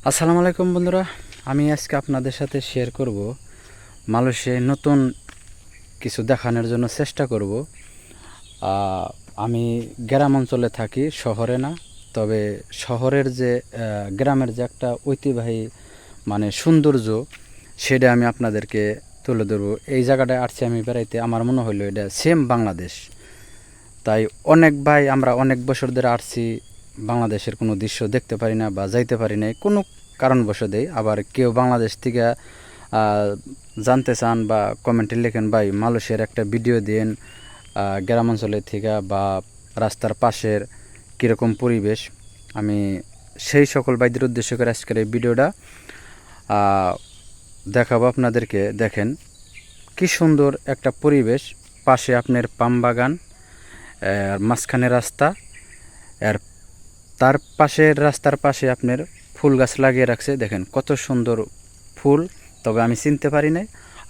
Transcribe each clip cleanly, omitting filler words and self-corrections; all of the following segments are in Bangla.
আসসালামু আলাইকুম বন্ধুরা, আমি আজকে আপনাদের সাথে শেয়ার করব মালয়েশিয়ায় নতুন কিছু দেখানোর জন্য চেষ্টা করব। আমি গ্রাম অঞ্চলে থাকি, শহরে না। তবে শহরের যে গ্রামের যে একটা ঐতিহ্যবাহী সৌন্দর্য, সেটা আমি আপনাদেরকে তুলে ধরবো। এই জায়গাটায় আসছি আমি বেড়াইতে, আমার মনে হলো এটা সেম বাংলাদেশ। তাই অনেক ভাই আমরা অনেক বছর ধরে আসছি, বাংলাদেশের কোনো দৃশ্য দেখতে পারি না বা যাইতে পারি না কোনো কারণবশতই। আবার কেউ বাংলাদেশ থেকে জানতে চান বা কমেন্টে লেখেন, ভাই মালয়েশিয়ার একটা ভিডিও দিন গ্রাম অঞ্চলের থেকে বা রাস্তার পাশের কীরকম পরিবেশ। আমি সেই সকল ভাইদের উদ্দেশ্য করে আজকের এই ভিডিওটা দেখাবো আপনাদেরকে। দেখেন কি সুন্দর একটা পরিবেশ, পাশে আপনার পাম বাগান, আর মাঝখানে রাস্তা, আর তার পাশের রাস্তার পাশে আপনার ফুল গাছ লাগিয়ে রাখছে। দেখেন কত সুন্দর ফুল। তবে আমি চিনতে পারি নাই,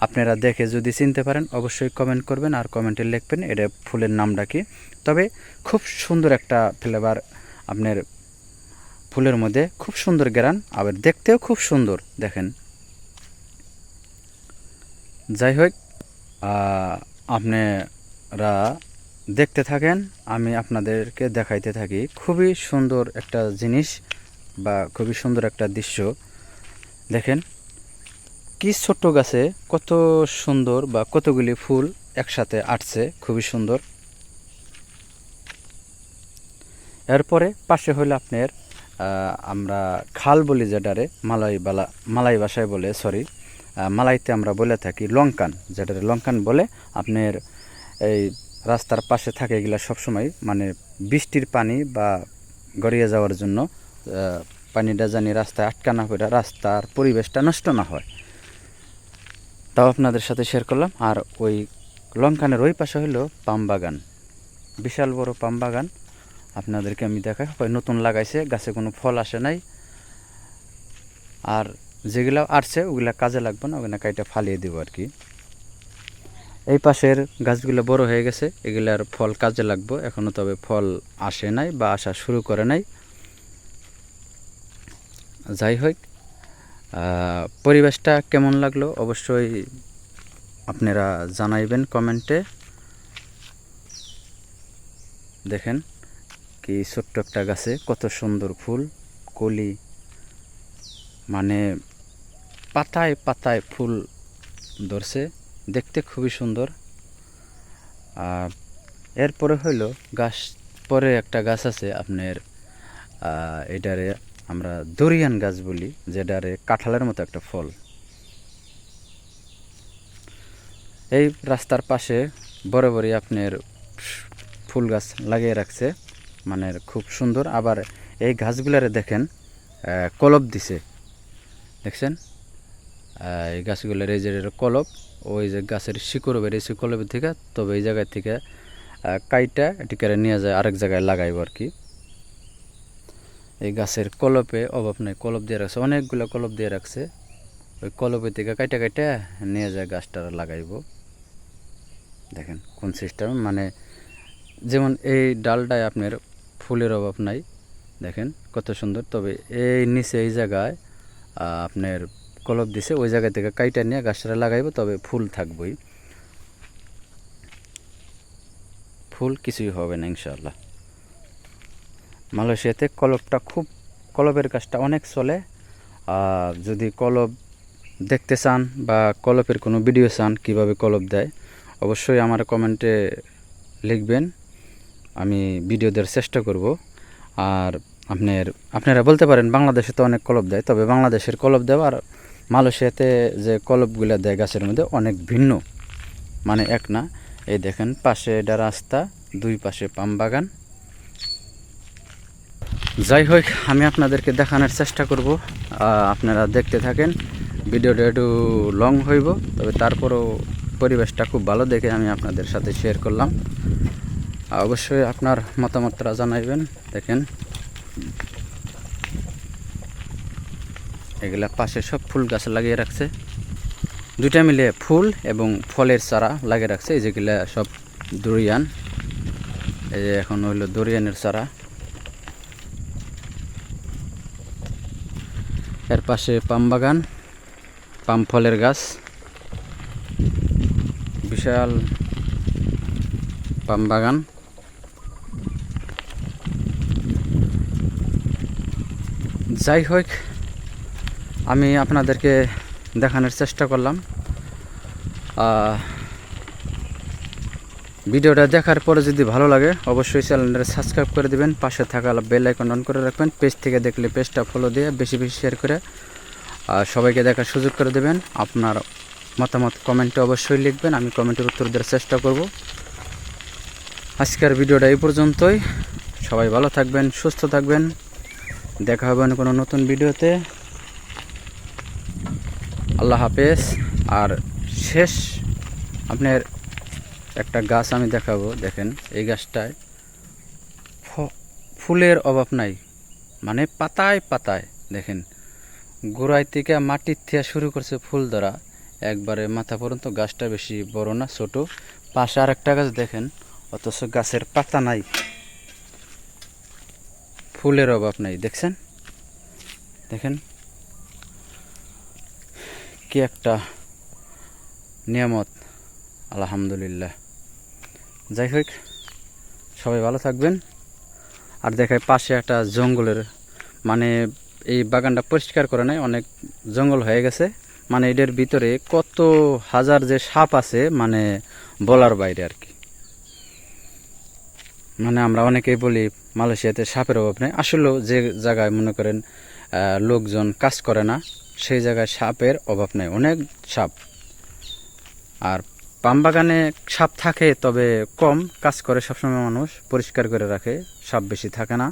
আপনারা দেখে যদি চিনতে পারেন অবশ্যই কমেন্ট করবেন আর কমেন্টে লিখবেন এটা ফুলের নামটা কি। তবে খুব সুন্দর একটা ফ্লেভার আপনার ফুলের মধ্যে, খুব সুন্দর গ্রান, আবার দেখতেও খুব সুন্দর। দেখেন, যাই হোক আপনারা দেখতে থাকেন, আমি আপনাদেরকে দেখাইতে থাকি। খুবই সুন্দর একটা জিনিস বা খুবই সুন্দর একটা দৃশ্য। দেখেন কি ছোট্ট গাছে কত সুন্দর বা কতগুলি ফুল একসাথে আসছে, খুবই সুন্দর। এরপরে পাশে হলো আপনার আমরা খাল বলি, যেটারে মালাই ভাষায় বলে, সরি মালাইতে আমরা বলে থাকি লঙ্কান, যেটারে লঙ্কান বলে। আপনার এই রাস্তার পাশে থাকে এগুলা সবসময় বৃষ্টির পানি বা গড়িয়ে যাওয়ার জন্য পানিটা জানি রাস্তায় আটকা না করে রাস্তার পরিবেশটা নষ্ট না হয়, তাও আপনাদের সাথে শেয়ার করলাম। আর ওই লঙ্কানের ওই পাশে হলো পাম বাগান, বিশাল বড় পাম বাগান। আপনাদেরকে আমি দেখাই, হয় নতুন লাগাইছে, গাছে কোনো ফল আসে নাই, আর যেগুলো আসছে ওগুলা কাজে লাগবে না, ওগুলো কাইটা ফালিয়ে দেবো আর কি। এই পাশের গাছগুলো বড় হয়ে গেছে, এগুলার ফল কাজে লাগবে এখনও, তবে ফল আসে নাই বা আসা শুরু করে নাই। যাই হোক, পরিবেশটা কেমন লাগলো অবশ্যই আপনারা জানাইবেন কমেন্টে। দেখেন কি ছোট্ট একটা গাছে কত সুন্দর ফুল কলি, পাতায় পাতায় ফুল ধরছে, দেখতে খুবই সুন্দর। এরপরে হইল গাছ, পরে একটা গাছ আছে আপনার এটারে আমরা দরিয়ান গাছ বলি, যেটারে কাঁঠালের মতো একটা ফল। এই রাস্তার পাশে বরাবরই আপনার ফুল গাছ লাগিয়ে রাখছে, খুব সুন্দর। আবার এই গাছগুলারে দেখেন কলপ দিছে, দেখছেন এই গাছগুলোর এই যে কলপ, ওই যে গাছের শিকড় বেরিয়েছে কলপের থেকে, তবে এই জায়গায় থেকে কাইটা এটিকে নিয়ে যায় আরেক জায়গায় লাগাইব আর কি। এই গাছের কলপে অভাব নেই, কলপ দিয়ে রাখছে, অনেকগুলো কলপ দিয়ে রাখছে। ওই কলপের থেকে কাইটা কাইটা নিয়ে যায় গাছটা লাগাইব। দেখেন কোন সিস্টেম, যেমন এই ডালটায় আপনার ফুলের অভাব নাই, দেখেন কত সুন্দর। তবে এই নিচে এই জায়গায় আপনার কলপ দিছে, ওই জায়গা থেকে কাইটা নিয়ে গাছটা লাগাইব, তবে ফুল থাকবই, ফুল কিছুই হবে না ইনশাআল্লাহ। মালয়েশিয়াতে কলপের কাজটা অনেক চলে। যদি কলপ দেখতে চান বা কলপের কোনো ভিডিও চান কিভাবে কলপ দেয়, অবশ্যই আমার কমেন্টে লিখবেন, আমি ভিডিও দেওয়ার চেষ্টা করব। আর আপনারা বলতে পারেন বাংলাদেশে তো অনেক কলপ দেয়, তবে বাংলাদেশের কলপ দেওয়া আর মালয়েশিয়াতে যে কলপগুলো দেয় গাছের মধ্যে অনেক ভিন্ন, এক না। এই দেখেন পাশে এটা রাস্তা, দুই পাশে পাম বাগান। যাই হোক, আমি আপনাদেরকে দেখানোর চেষ্টা করব, আপনারা দেখতে থাকেন। ভিডিওটা একটু লং হইব, তবে তারপরও পরিবেশটা খুব ভালো দেখে আমি আপনাদের সাথে শেয়ার করলাম। অবশ্যই আপনার মতামতটা জানাইবেন। দেখেন এগুলা পাশে সব ফুল গাছ লাগিয়ে রাখছে, দুইটা মিলে ফুল এবং ফলের চারা লাগিয়ে রাখছে। এই যেগুলা সব দরিয়ান, এই যে এখন হইল দরিয়ানের চারা। এর পাশে পাম বাগান, পাম ফলের গাছ, বিশাল পাম বাগান। যাই হোক, আমি আপনাদেরকে দেখানোর চেষ্টা করলাম। ভিডিওটা দেখার পরে যদি ভালো লাগে অবশ্যই চ্যানেলটা সাবস্ক্রাইব করে দিবেন, পাশে থাকা বেল আইকন অন করে রাখবেন, পেজ থেকে দেখলে পেজটা ফলো দিয়ে বেশি বেশি শেয়ার করে সবাইকে দেখার সুযোগ করে দেবেন। আপনার মতামত কমেন্টে অবশ্যই লিখবেন, আমি কমেন্টের উত্তর দেওয়ার চেষ্টা করব। আজকের ভিডিওটা এই পর্যন্তই। সবাই ভালো থাকবেন, সুস্থ থাকবেন, দেখা হবে না কোনো নতুন ভিডিওতে। আল্লাহ হাফেজ। আর শেষ আপনার একটা গাছ আমি দেখাবো, দেখেন এই গাছটায় ফুলের অভাব নাই, মানে পাতায় পাতায় দেখেন গোড়ায় থেকে মাটির থেকে শুরু করছে ফুল ধরা একবারে মাথা পর্যন্ত। গাছটা বেশি বড় না, ছোট। পাশে আর একটা গাছ দেখেন, অথচ গাছের পাতা নাই, ফুলের অভাব নাই। দেখছেন, দেখেন কি একটা নিয়ামত, আলহামদুলিল্লাহ। যাই হোক, সবাই ভালো থাকবেন। আর দেখায় পাশে একটা জঙ্গলের, মানে এই বাগানটা পরিষ্কার করে নাই, অনেক জঙ্গল হয়ে গেছে। মানে এটার ভিতরে কত হাজার যে সাপ আছে, মানে বলার বাইরে আর কি। মানে আমরা অনেকেই বলি মালয়েশিয়াতে সাপের অভাব নেই, আসলেও যে জায়গায় মনে করেন লোকজন কাজ করে না সেই জায়গায় সাপের অভাব নেই, অনেক সাপ। আর পাম বাগানে সাপ থাকে, তবে কম, কাজ করে সবসময় মানুষ, পরিষ্কার করে রাখে, সাপ বেশি থাকে না।